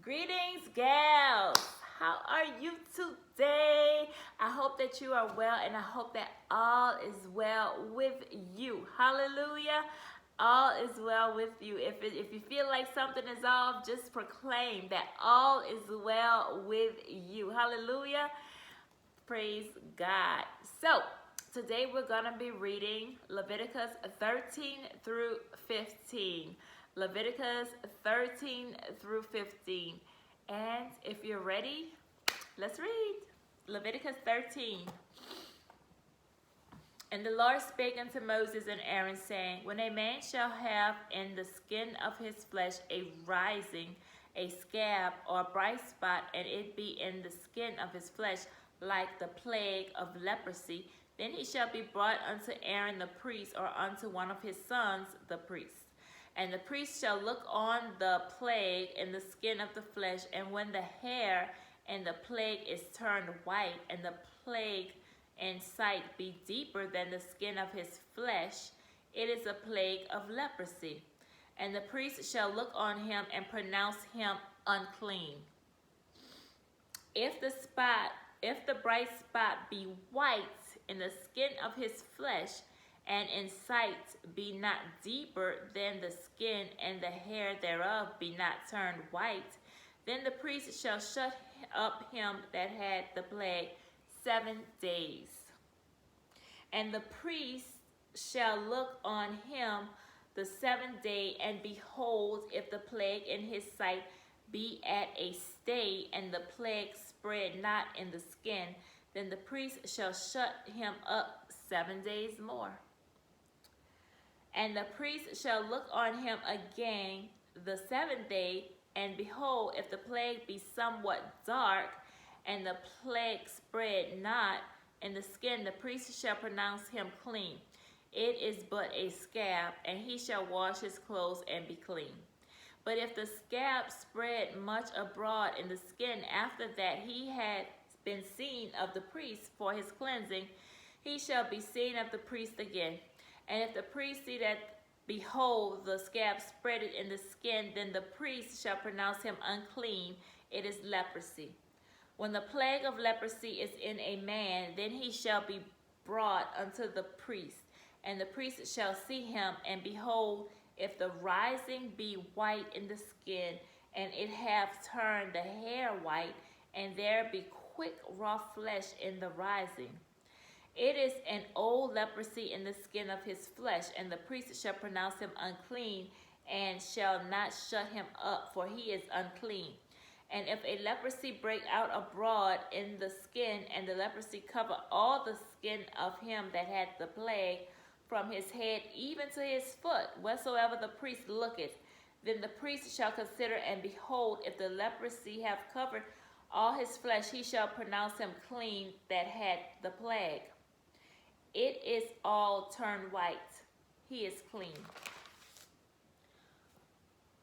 Greetings, gals. How are you today? I hope that you are well, and I hope that all is well with you. Hallelujah. All is well with you. If you feel like something is off, just proclaim that all is well with you. Hallelujah. Praise God. So, today we're going to be reading Leviticus 13 through 15. Leviticus 13 through 15. And if you're ready, let's read. Leviticus 13. And the Lord spake unto Moses and Aaron, saying, When a man shall have in the skin of his flesh a rising, a scab, or a bright spot, and it be in the skin of his flesh like the plague of leprosy, then he shall be brought unto Aaron the priest, or unto one of his sons the priest. And the priest shall look on the plague in the skin of the flesh, and when the hair and the plague is turned white, and the plague in sight be deeper than the skin of his flesh, it is a plague of leprosy. And the priest shall look on him and pronounce him unclean. If the bright spot be white in the skin of his flesh, and in sight be not deeper than the skin, and the hair thereof be not turned white, then the priest shall shut up him that had the plague 7 days. And the priest shall look on him the 7th day, and behold, if the plague in his sight be at a stay, and the plague spread not in the skin, then the priest shall shut him up 7 days more. And the priest shall look on him again the 7th day, and behold, if the plague be somewhat dark, and the plague spread not in the skin, the priest shall pronounce him clean. It is but a scab, and he shall wash his clothes and be clean. But if the scab spread much abroad in the skin, after that he had been seen of the priest for his cleansing, he shall be seen of the priest again. And if the priest see that, behold, the scab spreaded in the skin, then the priest shall pronounce him unclean. It is leprosy. When the plague of leprosy is in a man, then he shall be brought unto the priest. And the priest shall see him, and behold, if the rising be white in the skin, and it have turned the hair white, and there be quick raw flesh in the rising, it is an old leprosy in the skin of his flesh, and the priest shall pronounce him unclean, and shall not shut him up, for he is unclean. And if a leprosy break out abroad in the skin, and the leprosy cover all the skin of him that had the plague, from his head even to his foot, wheresoever the priest looketh, then the priest shall consider, and behold, if the leprosy have covered all his flesh, he shall pronounce him clean that had the plague. It is all turned white. He is clean.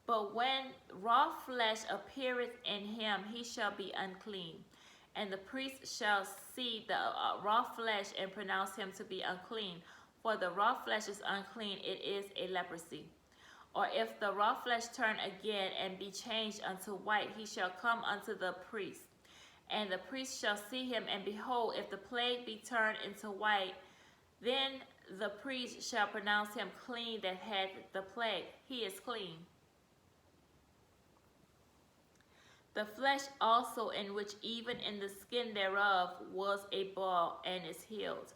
But when raw flesh appeareth in him, he shall be unclean. And the priest shall see the raw flesh, and pronounce him to be unclean. For the raw flesh is unclean, it is a leprosy. Or if the raw flesh turn again, and be changed unto white, he shall come unto the priest. And the priest shall see him, and behold, if the plague be turned into white, then the priest shall pronounce him clean that had the plague. He is clean. The flesh also, in which even in the skin thereof was a ball, and is healed.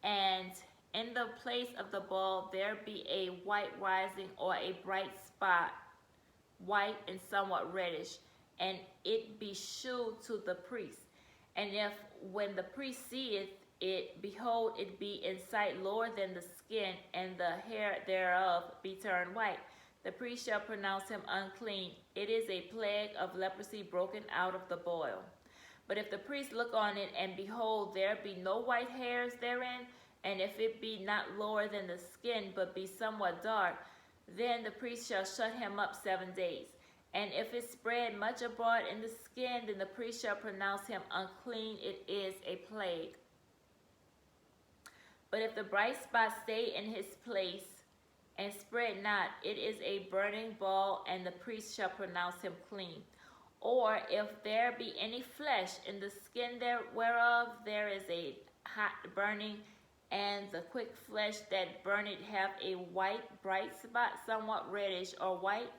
And in the place of the ball there be a white rising, or a bright spot, white and somewhat reddish, and it be shewed to the priest. And if when the priest seeth it, behold, it be in sight lower than the skin, and the hair thereof be turned white, the priest shall pronounce him unclean. It is a plague of leprosy broken out of the boil. But if the priest look on it, and behold, there be no white hairs therein, and if it be not lower than the skin, but be somewhat dark, then the priest shall shut him up 7 days. And if it spread much abroad in the skin, then the priest shall pronounce him unclean. It is a plague. But if the bright spot stay in his place, and spread not, it is a burning ball, and the priest shall pronounce him clean. Or if there be any flesh in the skin whereof there is a hot burning, and the quick flesh that burneth have a white bright spot, somewhat reddish or white,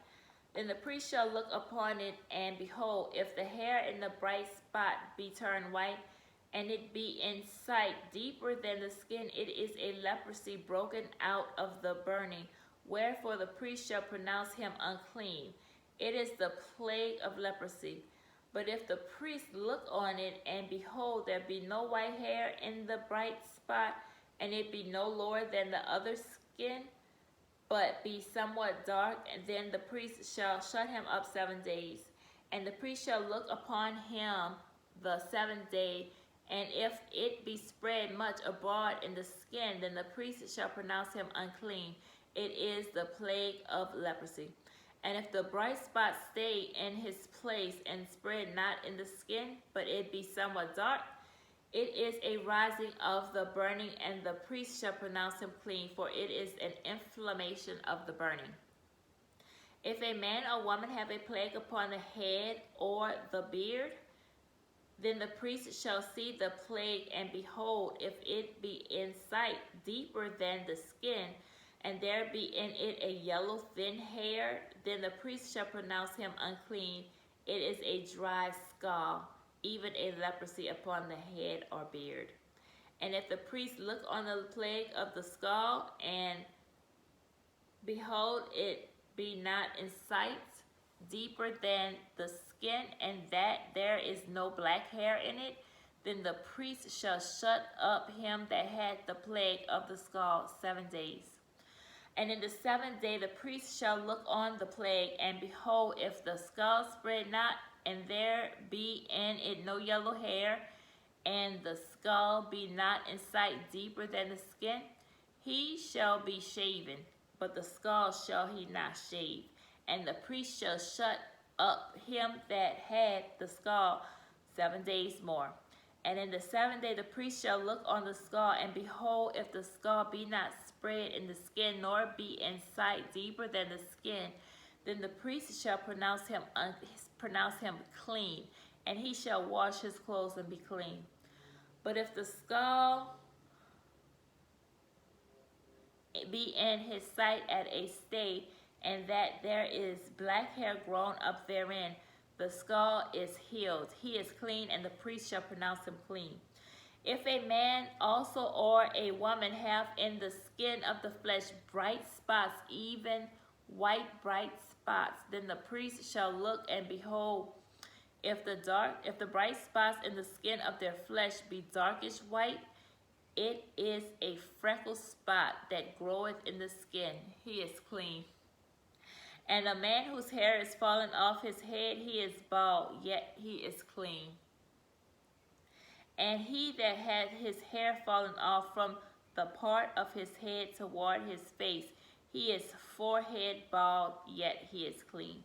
then the priest shall look upon it, and behold, if the hair in the bright spot be turned white, and it be in sight deeper than the skin, it is a leprosy broken out of the burning. Wherefore the priest shall pronounce him unclean. It is the plague of leprosy. But if the priest look on it, and behold, there be no white hair in the bright spot, and it be no lower than the other skin, but be somewhat dark, and then the priest shall shut him up 7 days. And the priest shall look upon him the 7th day, and if it be spread much abroad in the skin, then the priest shall pronounce him unclean. It is the plague of leprosy. And if the bright spot stay in his place, and spread not in the skin, but it be somewhat dark, it is a rising of the burning, and the priest shall pronounce him clean, for it is an inflammation of the burning. If a man or woman have a plague upon the head or the beard, then the priest shall see the plague, and behold, if it be in sight deeper than the skin, and there be in it a yellow thin hair, then the priest shall pronounce him unclean. It is a dry scall, even a leprosy upon the head or beard. And if the priest look on the plague of the skull, and behold, it be not in sight deeper than the skin, and that there is no black hair in it, then the priest shall shut up him that had the plague of the skull 7 days. And in the 7th day the priest shall look on the plague, and behold, if the skull spread not, and there be in it no yellow hair, and the skull be not in sight deeper than the skin, he shall be shaven, but the skull shall he not shave. And the priest shall shut up him that had the skull 7 days more. And in the 7th day the priest shall look on the skull, and behold, if the skull be not spread in the skin, nor be in sight deeper than the skin, then the priest shall pronounce him clean, and he shall wash his clothes and be clean. But if the skull be in his sight at a stay, and that there is black hair grown up therein, the skull is healed. He is clean, and the priest shall pronounce him clean. If a man also or a woman have in the skin of the flesh bright spots, even white bright spots, then the priest shall look, and behold, if the bright spots in the skin of their flesh be darkish white, it is a freckled spot that groweth in the skin. He is clean. And a man whose hair is fallen off his head, he is bald, yet he is clean. And he that hath his hair fallen off from the part of his head toward his face, he is forehead bald, yet he is clean.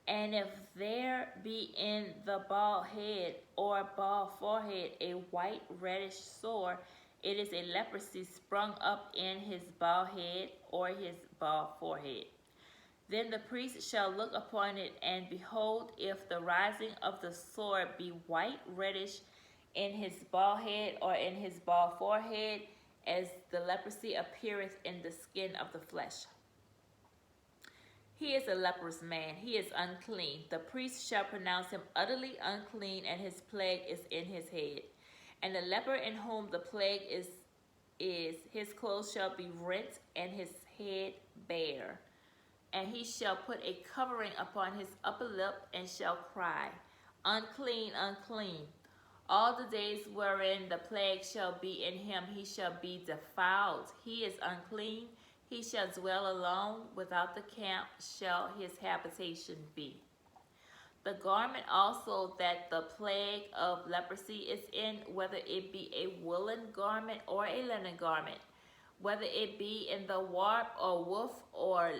And if there be in the bald head or bald forehead a white reddish sore, it is a leprosy sprung up in his bald head or his bald forehead. Then the priest shall look upon it, and behold, if the rising of the sore be white reddish in his bald head or in his bald forehead, as the leprosy appeareth in the skin of the flesh, he is a leprous man, he is unclean. The priest shall pronounce him utterly unclean, and his plague is in his head. And the leper in whom the plague is his clothes shall be rent, and his head bare. And he shall put a covering upon his upper lip, and shall cry, Unclean, unclean. All the days wherein the plague shall be in him, he shall be defiled. He is unclean. He shall dwell alone. Without the camp shall his habitation be. The garment also that the plague of leprosy is in, whether it be a woolen garment or a linen garment, whether it be in the warp or woof or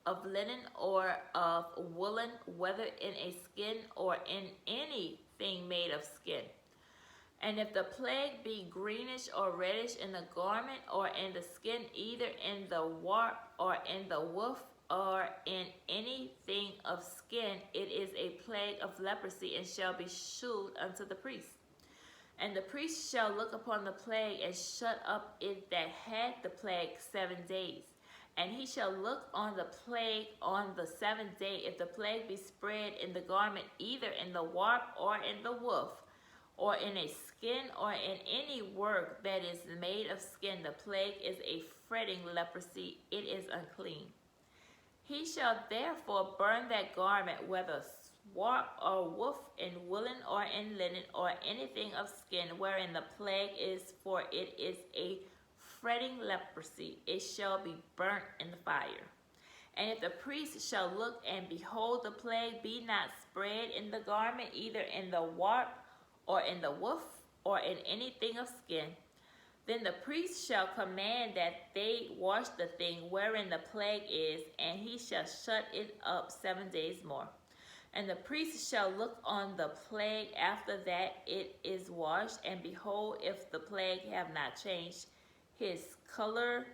of linen or of woolen, whether in a skin or in anything made of skin. And if the plague be greenish or reddish in the garment or in the skin, either in the warp or in the woof or in anything of skin, it is a plague of leprosy, and shall be shewed unto the priest. And the priest shall look upon the plague, and shut up it that had the plague 7 days. And he shall look on the plague on the 7th day. If the plague be spread in the garment, either in the warp or in the woof, or in a skin, or in any work that is made of skin, the plague is a fretting leprosy, it is unclean. He shall therefore burn that garment, whether warp or woof, in woolen or in linen, or anything of skin, wherein the plague is, for it is a fretting leprosy, it shall be burnt in the fire. And if the priest shall look, and behold, the plague be not spread in the garment, either in the warp, or in the woof, or in anything of skin, then the priest shall command that they wash the thing wherein the plague is, and he shall shut it up 7 days more. And the priest shall look on the plague after that it is washed, and behold, if the plague have not changed his color,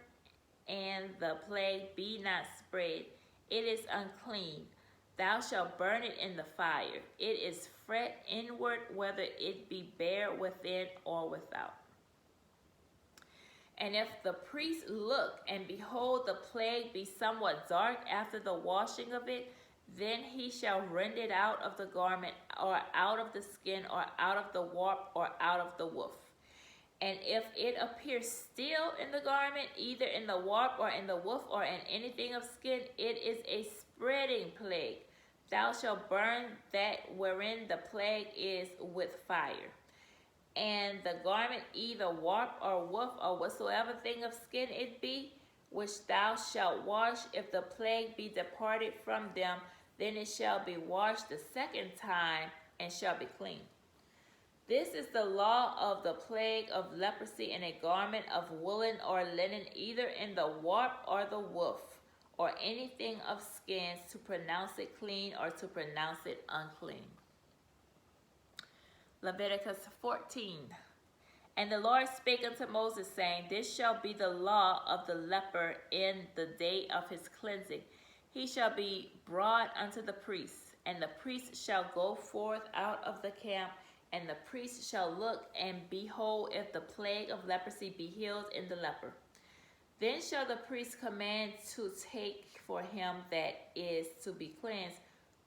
and the plague be not spread, it is unclean. Thou shalt burn it in the fire. It is fret inward, whether it be bare within or without. And if the priest look, and behold, the plague be somewhat dark after the washing of it, then he shall rend it out of the garment, or out of the skin, or out of the warp, or out of the woof. And if it appear still in the garment, either in the warp, or in the woof, or in anything of skin, it is a spreading plague. Thou shalt burn that wherein the plague is with fire. And the garment, either warp or woof, or whatsoever thing of skin it be, which thou shalt wash, if the plague be departed from them, then it shall be washed the 2nd time, and shall be clean. This is the law of the plague of leprosy in a garment of woolen or linen, either in the warp or the woof, or anything of skins, to pronounce it clean, or to pronounce it unclean. Leviticus 14. And the Lord spake unto Moses, saying, This shall be the law of the leper in the day of his cleansing. He shall be brought unto the priest, and the priest shall go forth out of the camp, and the priest shall look, and behold, if the plague of leprosy be healed in the leper. Then shall the priest command to take for him that is to be cleansed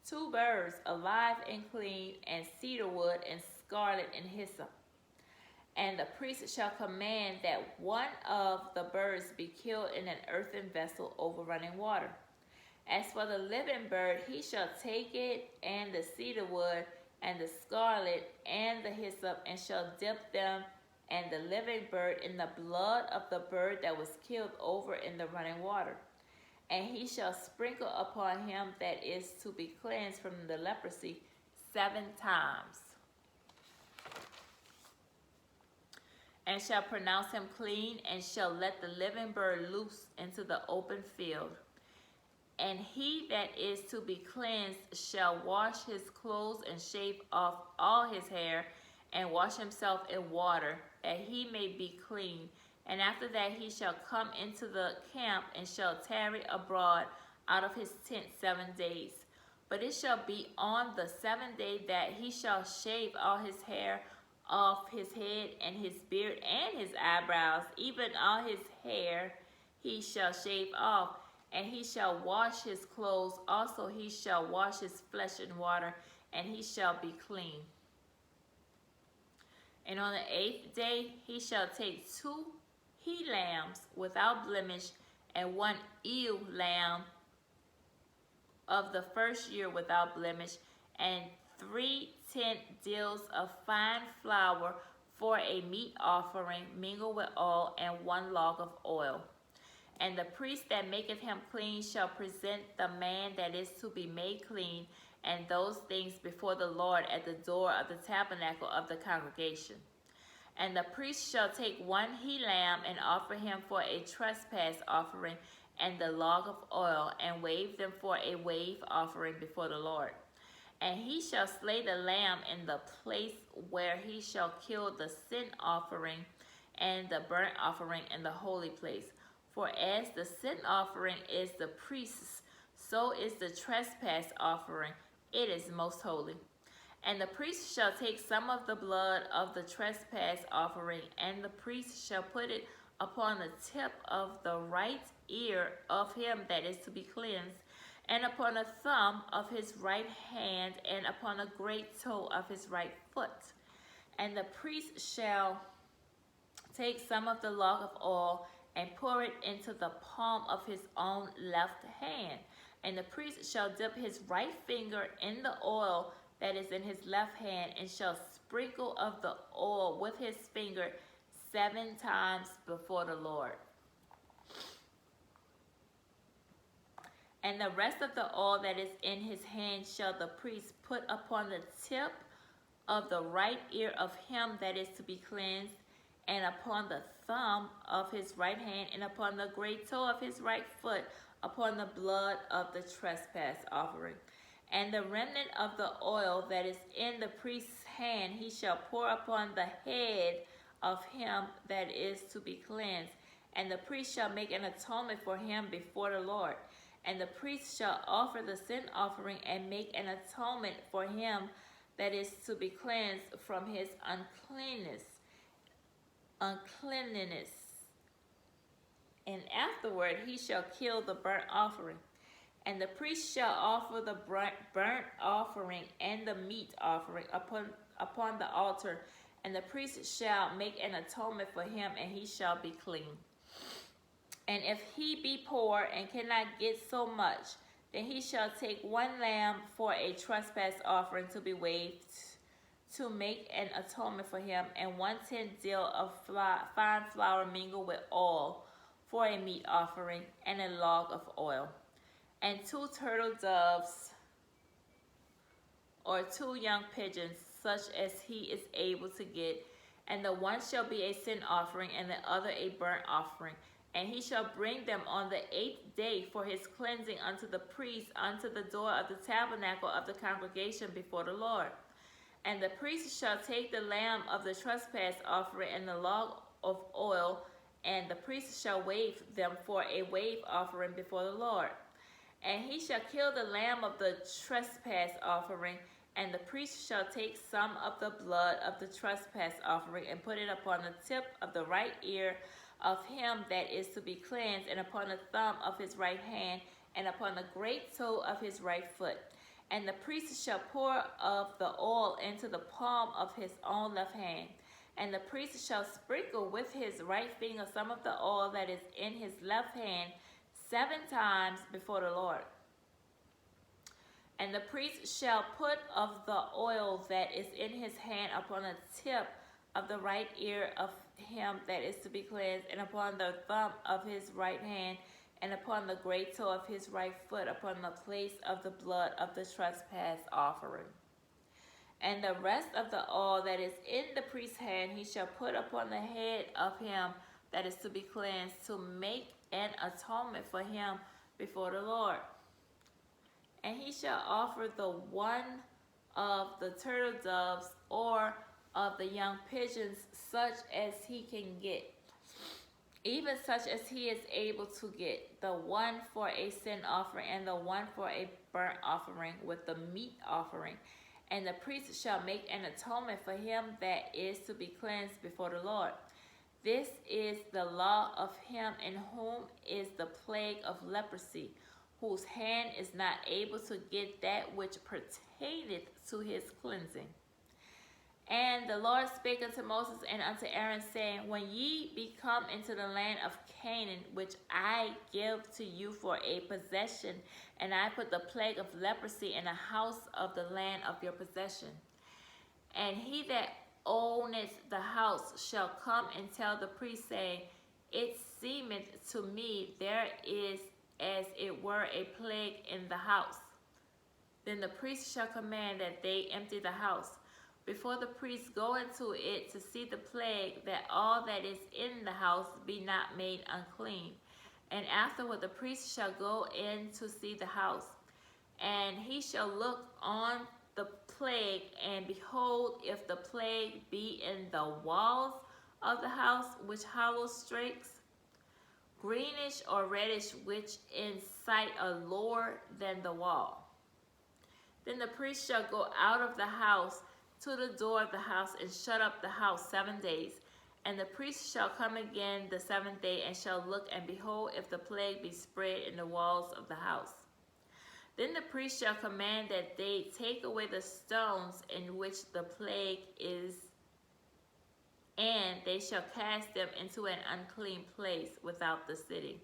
2 birds, alive and clean, and cedar wood, and scarlet, and hyssop. And the priest shall command that one of the birds be killed in an earthen vessel over running water. As for the living bird, he shall take it, and the cedar wood, and the scarlet, and the hyssop, and shall dip them and the living bird in the blood of the bird that was killed over in the running water. And he shall sprinkle upon him that is to be cleansed from the leprosy 7 times, and shall pronounce him clean, and shall let the living bird loose into the open field. And he that is to be cleansed shall wash his clothes, and shave off all his hair, and wash himself in water, that he may be clean. And after that he shall come into the camp, and shall tarry abroad out of his tent 7 days. But it shall be on the 7th day that he shall shave all his hair off his head, and his beard, and his eyebrows, even all his hair he shall shave off. And he shall wash his clothes, also he shall wash his flesh in water, and he shall be clean. And on the 8th day he shall take 2 he-lambs without blemish, and 1 ewe lamb of the first year without blemish, and 3 tenth deals of fine flour for a meat offering, mingled with oil, and 1 log of oil. And the priest that maketh him clean shall present the man that is to be made clean, and those things before the Lord at the door of the tabernacle of the congregation. And the priest shall take 1 he-lamb, and offer him for a trespass offering, and the log of oil, and wave them for a wave offering before the Lord. And he shall slay the lamb in the place where he shall kill the sin offering and the burnt offering in the holy place. For as the sin offering is the priest's, so is the trespass offering It is most holy. And the priest shall take some of the blood of the trespass offering, and the priest shall put it upon the tip of the right ear of him that is to be cleansed, and upon the thumb of his right hand, and upon the great toe of his right foot. And the priest shall take some of the log of oil and pour it into the palm of his own left hand. And the priest shall dip his right finger in the oil that is in his left hand, and shall sprinkle of the oil with his finger 7 times before the Lord. And the rest of the oil that is in his hand shall the priest put upon the tip of the right ear of him that is to be cleansed, and upon the thumb of his right hand, and upon the great toe of his right foot, upon the blood of the trespass offering. And the remnant of the oil that is in the priest's hand he shall pour upon the head of him that is to be cleansed. And the priest shall make an atonement for him before the Lord. And the priest shall offer the sin offering and make an atonement for him that is to be cleansed from his uncleanness. And afterward he shall kill the burnt offering. And the priest shall offer the burnt offering and the meat offering upon the altar. And the priest shall make an atonement for him, and he shall be clean. And if he be poor and cannot get so much, then he shall take 1 lamb for a trespass offering to be waved, to make an atonement for him, and 1/10 deal of fine flour mingled with oil for a meat offering, and a log of oil. And 2 turtle doves or 2 young pigeons, such as he is able to get. And the one shall be a sin offering, and the other a burnt offering. And he shall bring them on the 8th day for his cleansing unto the priest, unto the door of the tabernacle of the congregation before the Lord. And the priest shall take the lamb of the trespass offering and the log of oil, and the priest shall wave them for a wave offering before the Lord. And he shall kill the lamb of the trespass offering, and the priest shall take some of the blood of the trespass offering, and put it upon the tip of the right ear of him that is to be cleansed, and upon the thumb of his right hand, and upon the great toe of his right foot. And the priest shall pour of the oil into the palm of his own left hand. And the priest shall sprinkle with his right finger some of the oil that is in his left hand 7 times before the Lord. And the priest shall put of the oil that is in his hand upon the tip of the right ear of him that is to be cleansed, and upon the thumb of his right hand, and upon the great toe of his right foot, upon the place of the blood of the trespass offering. And the rest of the oil that is in the priest's hand he shall put upon the head of him that is to be cleansed, to make an atonement for him before the Lord. And he shall offer the one of the turtle doves or of the young pigeons, such as he can get, even such as he is able to get, the one for a sin offering and the one for a burnt offering with the meat offering. And the priest shall make an atonement for him that is to be cleansed before the Lord. This is the law of him in whom is the plague of leprosy, whose hand is not able to get that which pertaineth to his cleansing. And the Lord spake unto Moses and unto Aaron, saying, When ye be come into the land of Canaan, which I give to you for a possession, and I put the plague of leprosy in the house of the land of your possession, and he that owneth the house shall come and tell the priest, saying, It seemeth to me there is as it were a plague in the house. Then the priest shall command that they empty the house, before the priest go into it to see the plague, that all that is in the house be not made unclean. And afterward the priest shall go in to see the house, and he shall look on the plague, and behold, if the plague be in the walls of the house, which hollow streaks, greenish or reddish, which in sight are lower than the wall, Then the priest shall go out of the house to the door of the house and shut up the house 7 days. And the priest shall come again the 7th day and shall look, and behold, if the plague be spread in the walls of the house. Then the priest shall command that they take away the stones in which the plague is, and they shall cast them into an unclean place without the city.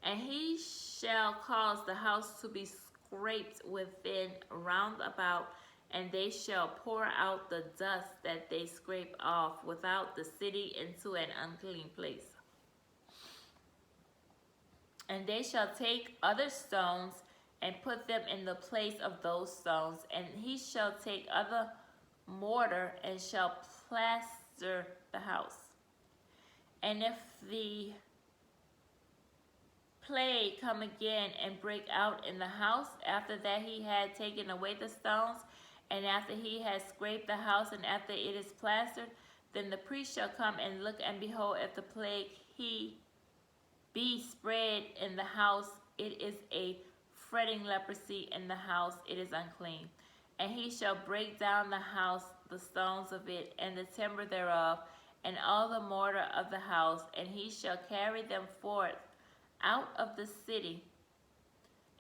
And he shall cause the house to be scraped within round about, and they shall pour out the dust that they scrape off without the city into an unclean place. And they shall take other stones and put them in the place of those stones, and he shall take other mortar and shall plaster the house. And if the plague come again and break out in the house, after that he had taken away the stones, and after he has scraped the house, and after it is plastered, then the priest shall come and look, and behold, if the plague he be spread in the house, it is a fretting leprosy in the house, it is unclean. And he shall break down the house, the stones of it, and the timber thereof, and all the mortar of the house, and he shall carry them forth out of the city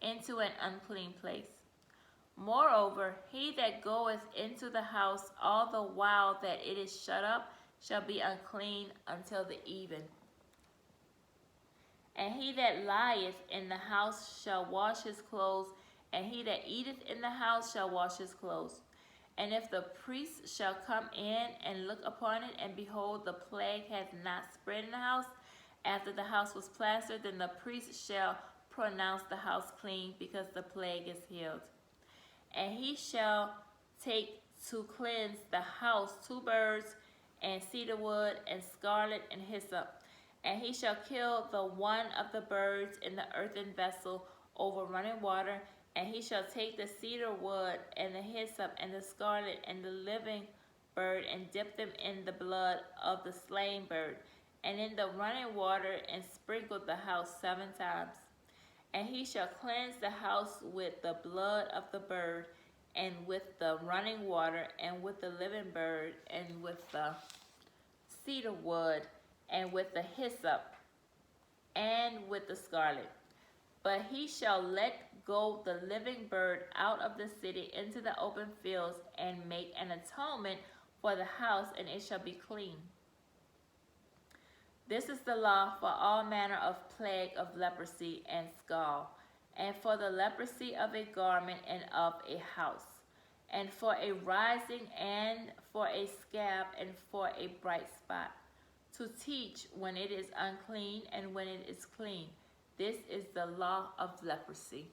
into an unclean place. Moreover, he that goeth into the house all the while that it is shut up shall be unclean until the even. And he that lieth in the house shall wash his clothes, and he that eateth in the house shall wash his clothes. And if the priest shall come in and look upon it, and behold, the plague hath not spread in the house, after the house was plastered, then the priest shall pronounce the house clean, because the plague is healed. And he shall take to cleanse the house 2 birds, and cedar wood, and scarlet, and hyssop. And he shall kill the one of the birds in the earthen vessel over running water. And he shall take the cedar wood, and the hyssop, and the scarlet, and the living bird, and dip them in the blood of the slain bird, and in the running water, and sprinkle the house 7 times. And he shall cleanse the house with the blood of the bird, and with the running water, and with the living bird, and with the cedar wood, and with the hyssop, and with the scarlet. But he shall let go the living bird out of the city into the open fields, and make an atonement for the house, and it shall be clean. This is the law for all manner of plague of leprosy and scall, and for the leprosy of a garment and of a house, and for a rising, and for a scab, and for a bright spot, to teach when it is unclean and when it is clean. This is the law of leprosy.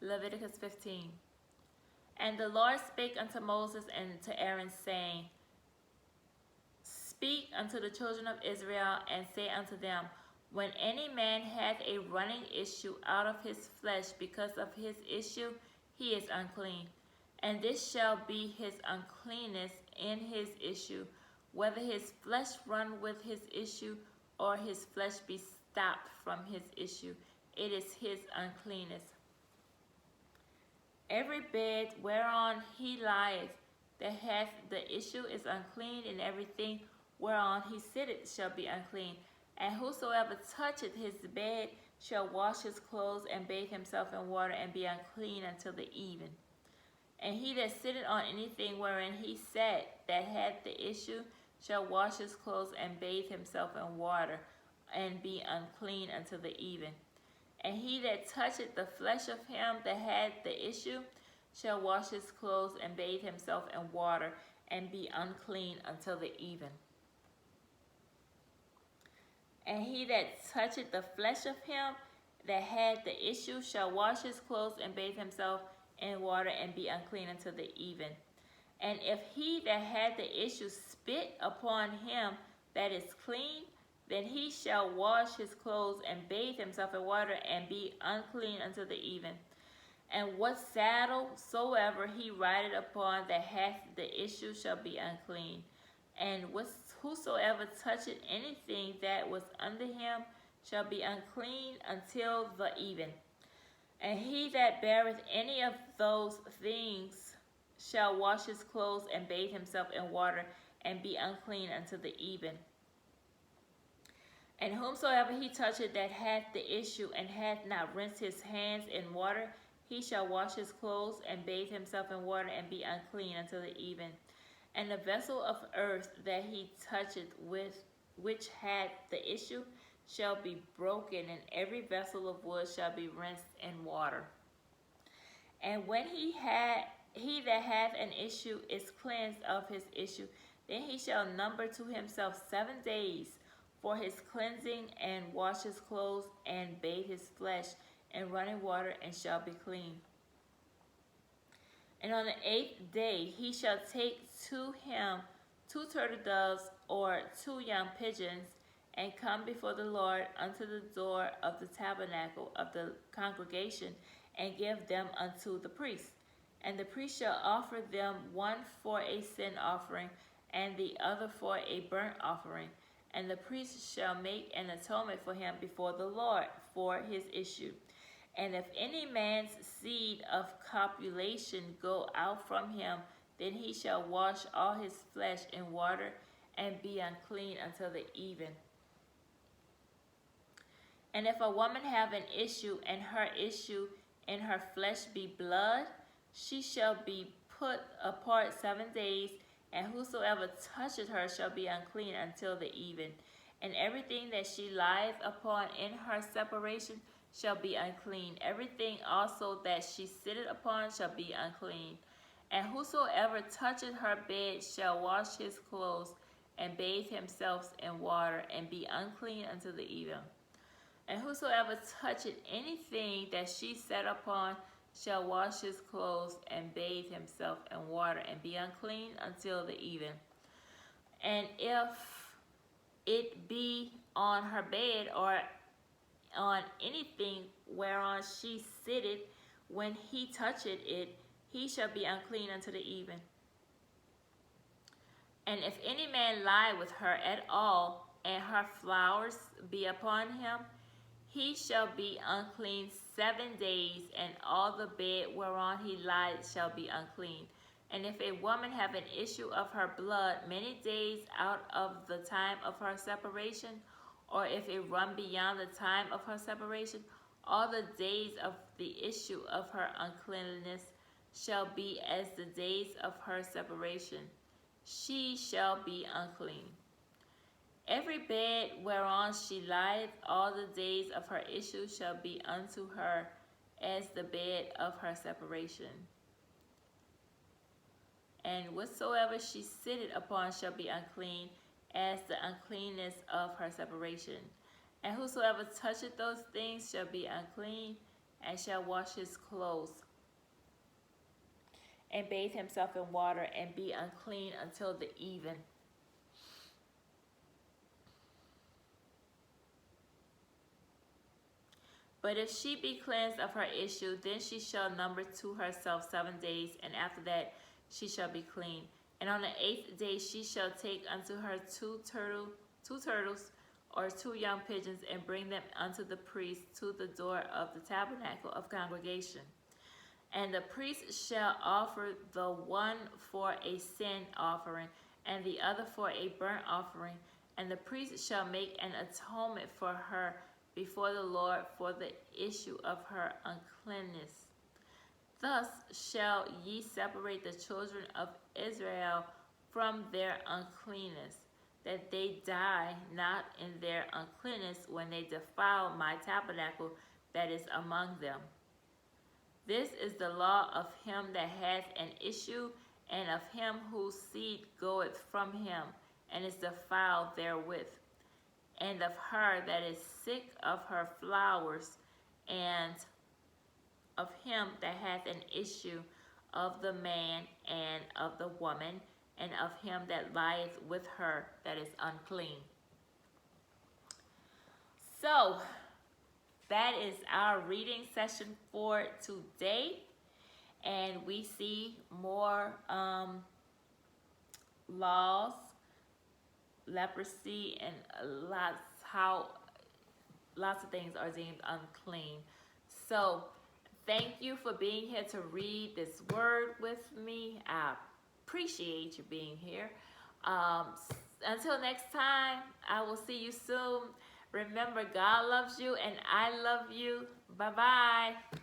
Leviticus 15. And the Lord spake unto Moses and to Aaron, saying, Speak unto the children of Israel, and say unto them, When any man hath a running issue out of his flesh because of his issue, he is unclean. And this shall be his uncleanness in his issue, whether his flesh run with his issue, or his flesh be stopped from his issue. It is his uncleanness. Every bed whereon he lieth that hath the issue is unclean, and everything whereon he sitteth shall be unclean. And whosoever toucheth his bed shall wash his clothes, and bathe himself in water, and be unclean until the even. And he that sitteth on anything wherein he sat that had the issue shall wash his clothes, and bathe himself in water, and be unclean until the even. And he that toucheth the flesh of him that had the issue shall wash his clothes, and bathe himself in water, and be unclean until the even. And he that toucheth the flesh of him that had the issue shall wash his clothes, and bathe himself in water, and be unclean until the even. And if he that had the issue spit upon him that is clean, then he shall wash his clothes, and bathe himself in water, and be unclean until the even. And what saddle soever he rideth upon that hath the issue shall be unclean. And whosoever toucheth anything that was under him shall be unclean until the even. And he that beareth any of those things shall wash his clothes and bathe himself in water, and be unclean until the even. And whomsoever he toucheth that hath the issue, and hath not rinsed his hands in water, he shall wash his clothes and bathe himself in water, and be unclean until the even. And the vessel of earth that he toucheth with, which had the issue, shall be broken, and every vessel of wood shall be rinsed in water. And when he that hath an issue is cleansed of his issue, then he shall number to himself 7 days for his cleansing, and wash his clothes, and bathe his flesh in running water, and shall be clean. And on the 8th day he shall take to him 2 turtle doves or 2 young pigeons, and come before the Lord unto the door of the tabernacle of the congregation, and give them unto the priest. And the priest shall offer them, one for a sin offering, and the other for a burnt offering. And the priest shall make an atonement for him before the Lord for his issue. And if any man's seed of copulation go out from him, then he shall wash all his flesh in water, and be unclean until the even. And if a woman have an issue, and her issue in her flesh be blood, she shall be put apart 7 days, and whosoever toucheth her shall be unclean until the even. And everything that she lieth upon in her separation shall be unclean. Everything also that she sitteth upon shall be unclean. And whosoever toucheth her bed shall wash his clothes, and bathe himself in water, and be unclean until the even. And whosoever toucheth anything that she sat upon shall wash his clothes, and bathe himself in water, and be unclean until the even. And if it be on her bed, or on anything whereon she sitteth, when he toucheth it, he shall be unclean unto the even. And if any man lie with her at all, and her flowers be upon him, he shall be unclean 7 days, and all the bed whereon he lieth shall be unclean. And if a woman have an issue of her blood many days out of the time of her separation, or if it run beyond the time of her separation, all the days of the issue of her uncleanness shall be as the days of her separation. She shall be unclean. Every bed whereon she lieth all the days of her issue shall be unto her as the bed of her separation. And whatsoever she sitteth upon shall be unclean, as the uncleanness of her separation. And whosoever toucheth those things shall be unclean, and shall wash his clothes, and bathe himself in water, and be unclean until the even. But if she be cleansed of her issue, then she shall number to herself 7 days, and after that she shall be clean. And on the 8th day she shall take unto her two turtles or 2 young pigeons, and bring them unto the priest to the door of the tabernacle of congregation. And the priest shall offer the one for a sin offering, and the other for a burnt offering. And the priest shall make an atonement for her before the Lord for the issue of her uncleanness. Thus shall ye separate the children of Israel from their uncleanness, that they die not in their uncleanness when they defile my tabernacle that is among them. This is the law of him that hath an issue, and of him whose seed goeth from him, and is defiled therewith, and of her that is sick of her flowers, and of him that hath an issue, of the man and of the woman, and of him that lieth with her that is unclean. So, that is our reading session for today. And we see more laws, leprosy, and lots how lots of things are deemed unclean. So thank you for being here to read this word with me. I appreciate you being here. Until next time, I will see you soon. Remember, God loves you and I love you. Bye-bye.